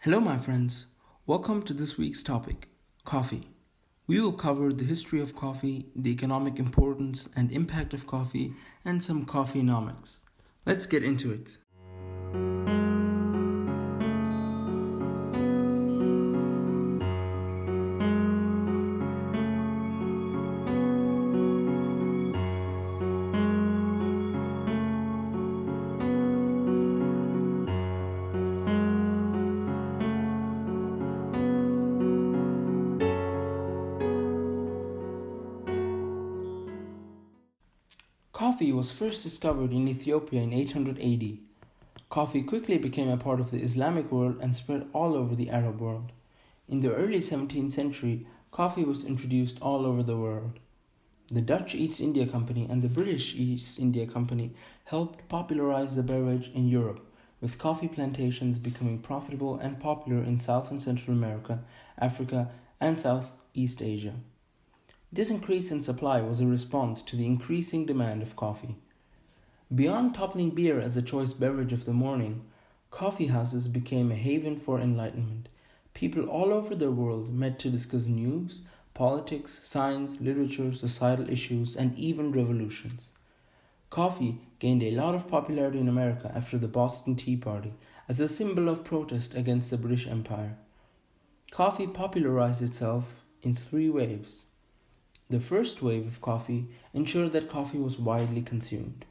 Hello, my friends. Welcome to this week's topic coffee. We will cover the history of coffee, the economic importance and impact of coffee, and some coffeenomics. Let's get into it. Coffee was first discovered in Ethiopia in 800 AD. Coffee quickly became a part of the Islamic world and spread all over the Arab world. In the early 17th century, coffee was introduced all over the world. The Dutch East India Company and the British East India Company helped popularize the beverage in Europe, with coffee plantations becoming profitable and popular in South and Central America, Africa, and Southeast Asia. This increase in supply was a response to the increasing demand of coffee. Beyond toppling beer as a choice beverage of the morning, coffee houses became a haven for enlightenment. People all over the world met to discuss news, politics, science, literature, societal issues, and even revolutions. Coffee gained a lot of popularity in America after the Boston Tea Party as a symbol of protest against the British Empire. Coffee popularized itself in three waves. The first wave of coffee ensured that coffee was widely consumed.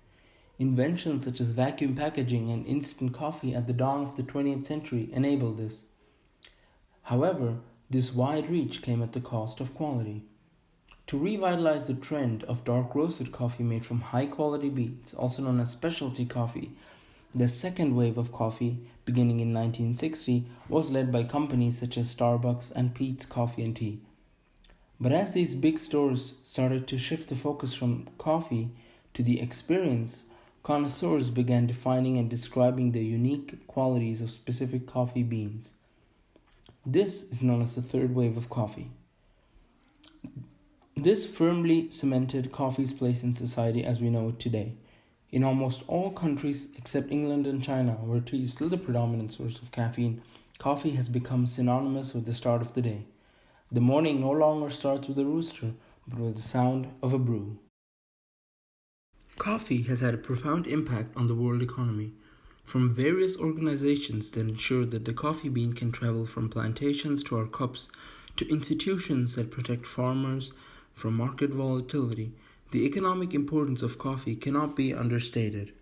Inventions such as vacuum packaging and instant coffee at the dawn of the 20th century enabled this. However, this wide reach came at the cost of quality. To revitalize the trend of dark roasted coffee made from high quality beans, also known as specialty coffee, the second wave of coffee, beginning in 1960, was led by companies such as Starbucks and Peet's Coffee and Tea. But as these big stores started to shift the focus from coffee to the experience, connoisseurs began defining and describing the unique qualities of specific coffee beans. This is known as the third wave of coffee. This firmly cemented coffee's place in society as we know it today. In almost all countries except England and China, where tea is still the predominant source of caffeine, coffee has become synonymous with the start of the day. The morning no longer starts with a rooster, but with the sound of a brew. Coffee has had a profound impact on the world economy, from various organizations that ensure that the coffee bean can travel from plantations to our cups, to institutions that protect farmers from market volatility. The economic importance of coffee cannot be understated.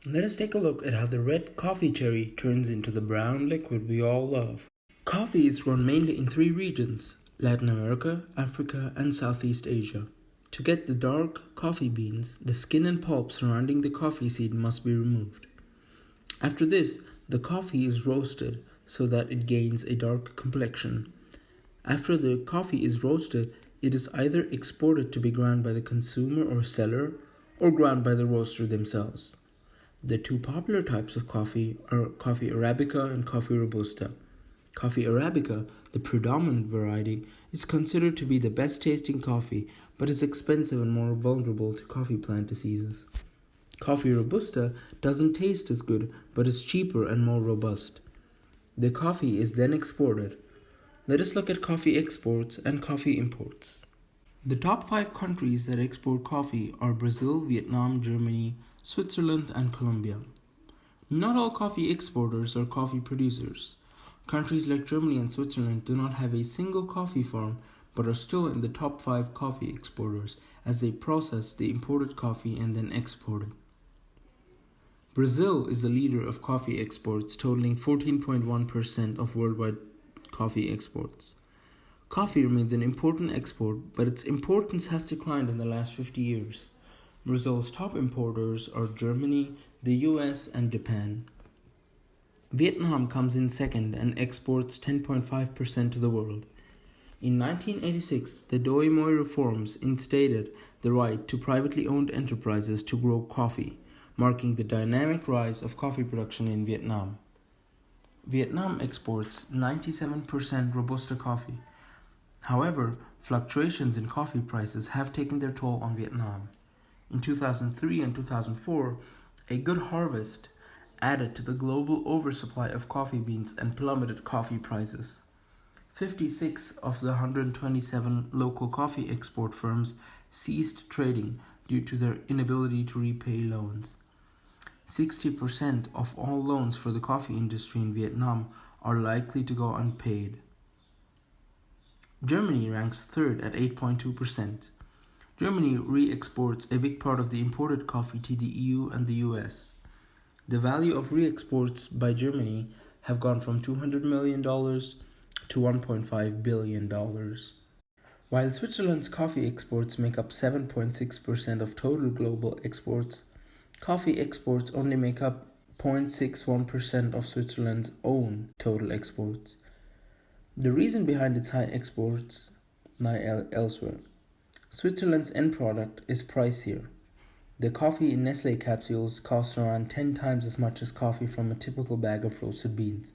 Let us take a look at how the red coffee cherry turns into the brown liquid we all love. Coffee is grown mainly in three regions: Latin America, Africa, and Southeast Asia. To get the dark coffee beans, the skin and pulp surrounding the coffee seed must be removed. After this, the coffee is roasted so that it gains a dark complexion. After the coffee is roasted, it is either exported to be ground by the consumer or seller, or ground by the roaster themselves. The two popular types of coffee are coffee Arabica and coffee Robusta. Coffee Arabica, the predominant variety, is considered to be the best tasting coffee, but is expensive and more vulnerable to coffee plant diseases. Coffee Robusta doesn't taste as good, but is cheaper and more robust. The coffee is then exported. Let us look at coffee exports and coffee imports. The top 5 countries that export coffee are Brazil, Vietnam, Germany, Switzerland, and Colombia. Not all coffee exporters are coffee producers. Countries like Germany and Switzerland do not have a single coffee farm, but are still in the top 5 coffee exporters as they process the imported coffee and then export it. Brazil is the leader of coffee exports, totaling 14.1% of worldwide coffee exports. Coffee remains an important export, but its importance has declined in the last 50 years. Brazil's top importers are Germany, the US, and Japan. Vietnam comes in second and exports 10.5% to the world. In 1986, the Doi Moi reforms instated the right to privately owned enterprises to grow coffee, marking the dynamic rise of coffee production in Vietnam. Vietnam exports 97% Robusta coffee. However, fluctuations in coffee prices have taken their toll on Vietnam. In 2003 and 2004, a good harvest added to the global oversupply of coffee beans and plummeted coffee prices. 56 of the 127 local coffee export firms ceased trading due to their inability to repay loans. 60% of all loans for the coffee industry in Vietnam are likely to go unpaid. Germany ranks third at 8.2%. Germany re-exports a big part of the imported coffee to the EU and the US. The value of re-exports by Germany have gone from $200 million to $1.5 billion. While Switzerland's coffee exports make up 7.6% of total global exports, coffee exports only make up 0.61% of Switzerland's own total exports. The reason behind its high exports lie elsewhere. Switzerland's end product is pricier. The coffee in Nestle capsules costs around 10 times as much as coffee from a typical bag of roasted beans.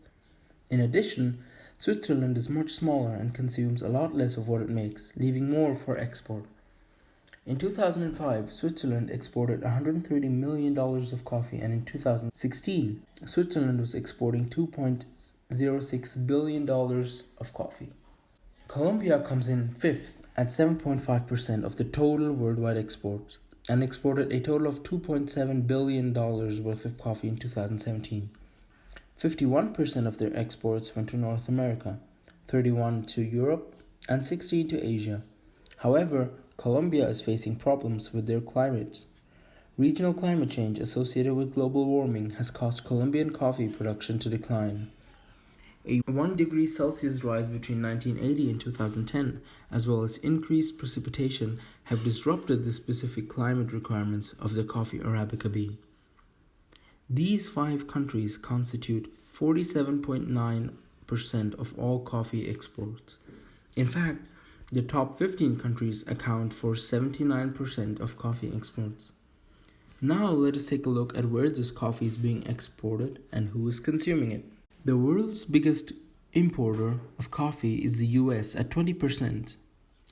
In addition, Switzerland is much smaller and consumes a lot less of what it makes, leaving more for export. In 2005, Switzerland exported $130 million of coffee, and in 2016, Switzerland was exporting $2.06 billion of coffee. Colombia comes in fifth at 7.5% of the total worldwide exports and exported a total of $2.7 billion worth of coffee in 2017. 51% of their exports went to North America, 31% to Europe, and 16% to Asia. However, Colombia is facing problems with their climate. Regional climate change associated with global warming has caused Colombian coffee production to decline. A 1 degree Celsius rise between 1980 and 2010, as well as increased precipitation, have disrupted the specific climate requirements of the coffee Arabica bean. These 5 countries constitute 47.9% of all coffee exports. In fact, the top 15 countries account for 79% of coffee exports. Now let us take a look at where this coffee is being exported and who is consuming it. The world's biggest importer of coffee is the US at 20%.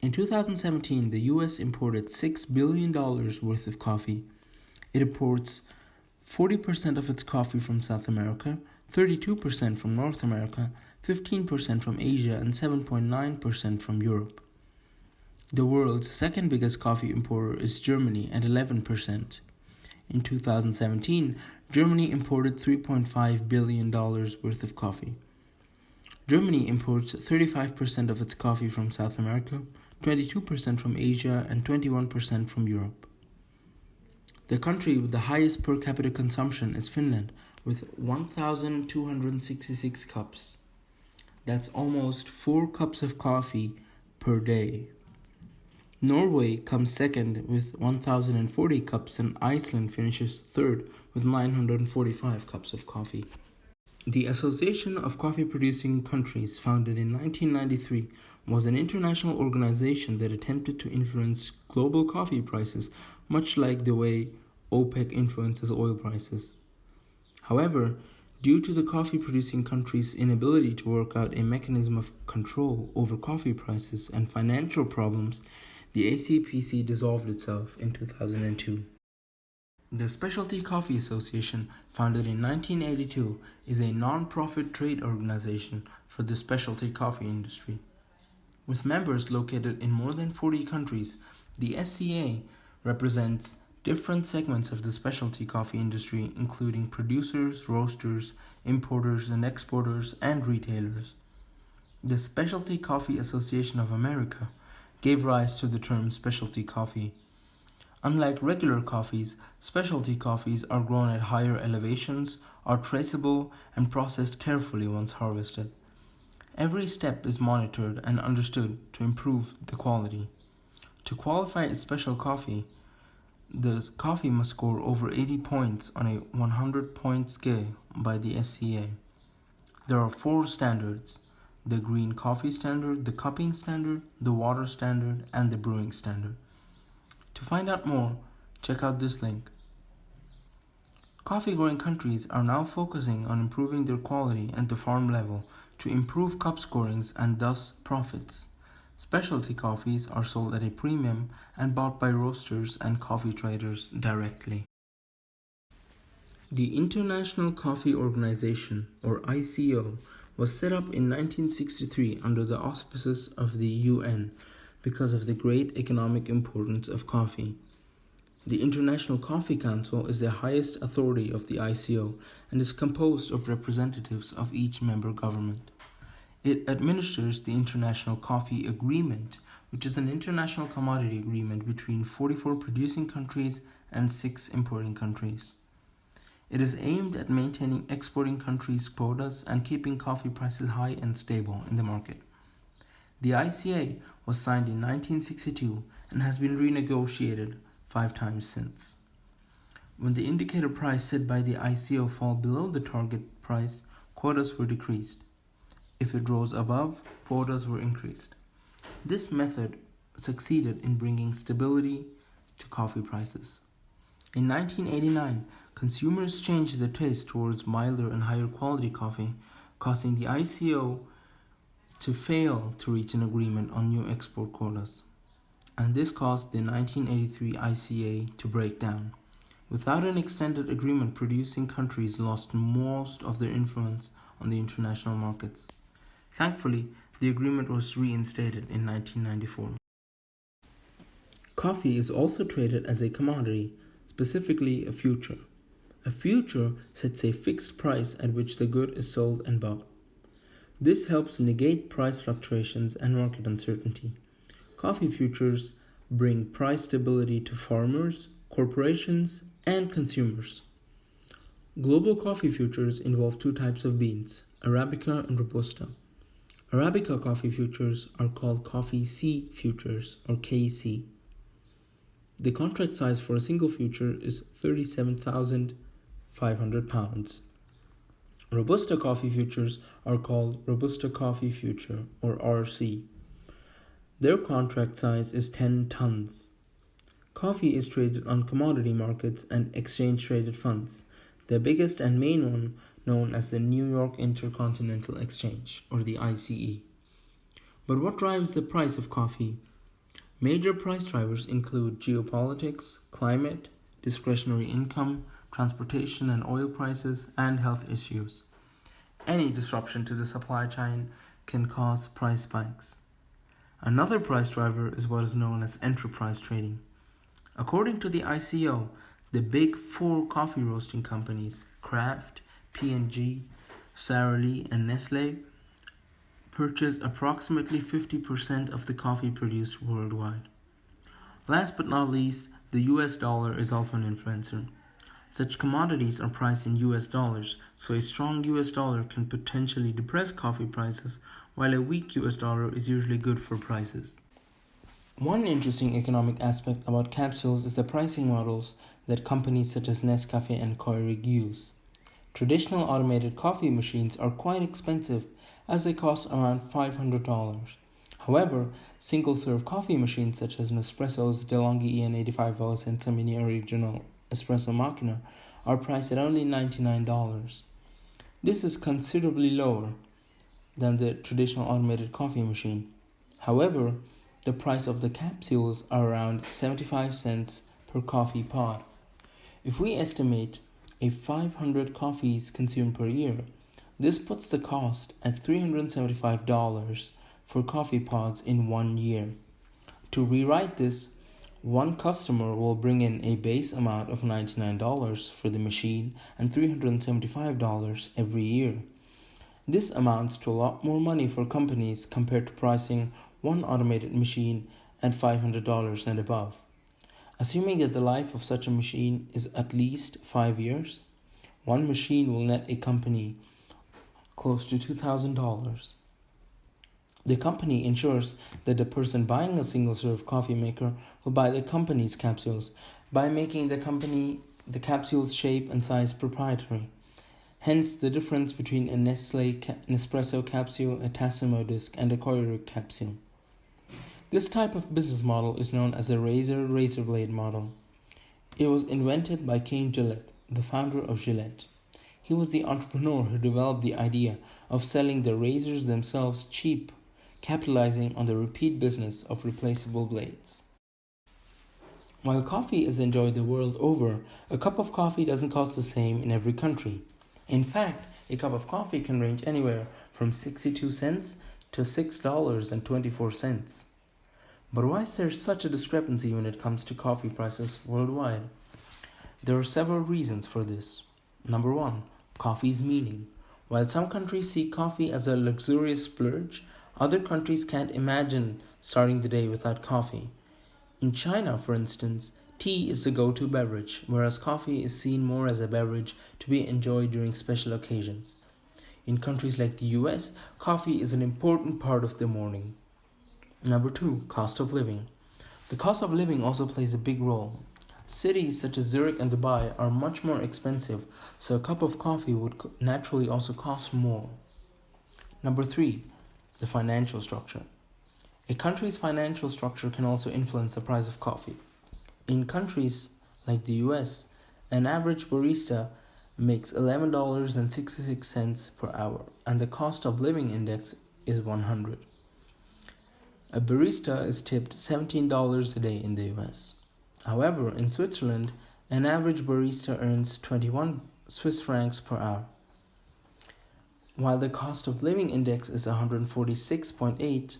In 2017, the US imported $6 billion worth of coffee. It imports 40% of its coffee from South America, 32% from North America, 15% from Asia, and 7.9% from Europe. The world's second biggest coffee importer is Germany at 11%. In 2017, Germany imported $3.5 billion worth of coffee. Germany imports 35% of its coffee from South America, 22% from Asia, and 21% from Europe. The country with the highest per capita consumption is Finland, with 1,266 cups. That's almost 4 cups of coffee per day. Norway comes second with 1,040 cups, and Iceland finishes third with 945 cups of coffee. The Association of Coffee Producing Countries, founded in 1993, was an international organization that attempted to influence global coffee prices, much like the way OPEC influences oil prices. However, due to the coffee producing countries' inability to work out a mechanism of control over coffee prices and financial problems, the ACPC dissolved itself in 2002. The Specialty Coffee Association, founded in 1982, is a non-profit trade organization for the specialty coffee industry. With members located in more than 40 countries, the SCA represents different segments of the specialty coffee industry, including producers, roasters, importers and exporters, and retailers. The Specialty Coffee Association of America gave rise to the term specialty coffee. Unlike regular coffees, specialty coffees are grown at higher elevations, are traceable, and processed carefully once harvested. Every step is monitored and understood to improve the quality. To qualify as special coffee, the coffee must score over 80 points on a 100-point scale by the SCA. There are 4 standards: the green coffee standard, the cupping standard, the water standard, and the brewing standard. To find out more, check out this link. Coffee growing countries are now focusing on improving their quality at the farm level to improve cup scorings and thus profits. Specialty coffees are sold at a premium and bought by roasters and coffee traders directly. The International Coffee Organization, or ICO, was set up in 1963 under the auspices of the UN because of the great economic importance of coffee. The International Coffee Council is the highest authority of the ICO and is composed of representatives of each member government. It administers the International Coffee Agreement, which is an international commodity agreement between 44 producing countries and 6 importing countries. It is aimed at maintaining exporting countries' quotas and keeping coffee prices high and stable in the market. The ICA was signed in 1962 and has been renegotiated 5 times since. When the indicator price set by the ICO fell below the target price, quotas were decreased. If it rose above, quotas were increased. This method succeeded in bringing stability to coffee prices. In 1989, consumers changed their taste towards milder and higher quality coffee, causing the ICO to fail to reach an agreement on new export quotas. And this caused the 1983 ICA to break down. Without an extended agreement, producing countries lost most of their influence on the international markets. Thankfully, the agreement was reinstated in 1994. Coffee is also traded as a commodity, specifically a future. A future sets a fixed price at which the good is sold and bought. This helps negate price fluctuations and market uncertainty. Coffee futures bring price stability to farmers, corporations, and consumers. Global coffee futures involve 2 types of beans, Arabica and Robusta. Arabica coffee futures are called Coffee C futures, or KC. The contract size for a single future is 37,500 pounds. Robusta coffee futures are called Robusta Coffee Future, or RC. Their contract size is 10 tons. Coffee is traded on commodity markets and exchange-traded funds, the biggest and main one known as the New York Intercontinental Exchange, or the ICE. But what drives the price of coffee? Major price drivers include geopolitics, climate, discretionary income, transportation and oil prices, and health issues. Any disruption to the supply chain can cause price spikes. Another price driver is what is known as enterprise trading. According to the ICO, the big 4 coffee roasting companies, Kraft, P&G, Sara Lee, and Nestle, purchase approximately 50% of the coffee produced worldwide. Last but not least, the US dollar is also an influencer. Such commodities are priced in US dollars, so a strong US dollar can potentially depress coffee prices, while a weak US dollar is usually good for prices. One interesting economic aspect about capsules is the pricing models that companies such as Nescafe and Keurig use. Traditional automated coffee machines are quite expensive, as they cost around $500. However, single-serve coffee machines such as Nespresso's DeLonghi EN85 Veloz and Samini Original Espresso Machina are priced at only $99. This is considerably lower than the traditional automated coffee machine. However, the price of the capsules are around 75 cents per coffee pod. If we estimate 500 coffees consumed per year, this puts the cost at $375 for coffee pods in 1 year. To rewrite this, one customer will bring in a base amount of $99 for the machine and $375 every year. This amounts to a lot more money for companies compared to pricing one automated machine at $500 and above. Assuming that the life of such a machine is at least 5 years, one machine will net a company close to $2,000. The company ensures that the person buying a single-serve coffee maker will buy the company's capsules by making the capsule's shape and size proprietary. Hence the difference between a Nespresso capsule, a Tassimo disc, and a Keurig capsule. This type of business model is known as a razor blade model. It was invented by King Gillette, the founder of Gillette. He was the entrepreneur who developed the idea of selling the razors themselves cheap, capitalizing on the repeat business of replaceable blades. While coffee is enjoyed the world over, a cup of coffee doesn't cost the same in every country. In fact, a cup of coffee can range anywhere from 62 cents to $6.24. But why is there such a discrepancy when it comes to coffee prices worldwide? There are several reasons for this. Number one, coffee's meaning. While some countries see coffee as a luxurious splurge, other countries can't imagine starting the day without coffee. In China, for instance, tea is the go-to beverage, whereas coffee is seen more as a beverage to be enjoyed during special occasions. In countries like the US, coffee is an important part of the morning. Number two, cost of living. The cost of living also plays a big role. Cities such as Zurich and Dubai are much more expensive, so a cup of coffee would naturally also cost more. Number three, the financial structure. A country's financial structure can also influence the price of coffee. In countries like the US, an average barista makes $11.66 per hour, and the cost of living index is 100. A barista is tipped $17 a day in the US. However, in Switzerland, an average barista earns 21 Swiss francs per hour. While the cost of living index is 146.8,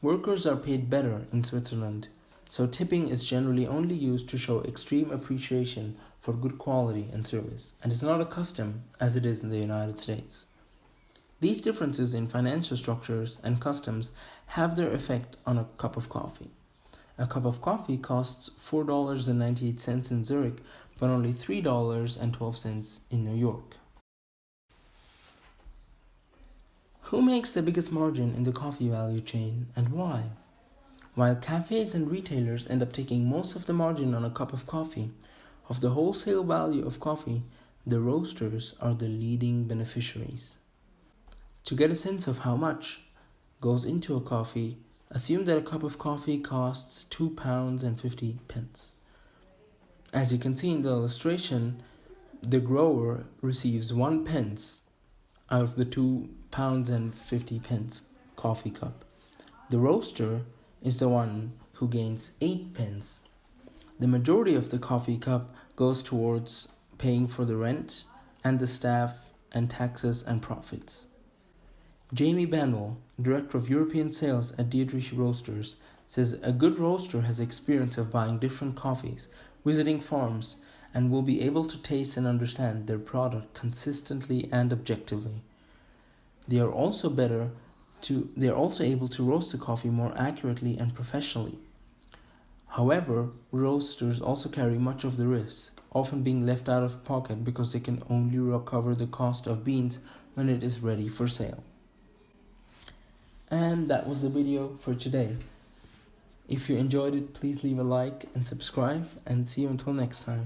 workers are paid better in Switzerland, so tipping is generally only used to show extreme appreciation for good quality and service, and is not a custom as it is in the United States. These differences in financial structures and customs have their effect on a cup of coffee. A cup of coffee costs $4.98 in Zurich, but only $3.12 in New York. Who makes the biggest margin in the coffee value chain, and why? While cafes and retailers end up taking most of the margin on a cup of coffee, of the wholesale value of coffee, the roasters are the leading beneficiaries. To get a sense of how much goes into a coffee, assume that a cup of coffee costs £2.50. As you can see in the illustration, the grower receives 1 pence out of the £2.50 coffee cup. The roaster is the one who gains 8 pence. The majority of the coffee cup goes towards paying for the rent and the staff and taxes and profits. Jamie Banwell, Director of European Sales at Dietrich Roasters, says a good roaster has experience of buying different coffees, visiting farms, and will be able to taste and understand their product consistently and objectively. They are also able to roast the coffee more accurately and professionally. However, roasters also carry much of the risk, often being left out of pocket because they can only recover the cost of beans when it is ready for sale. And that was the video for today. If you enjoyed it, please leave a like and subscribe, and see you until next time.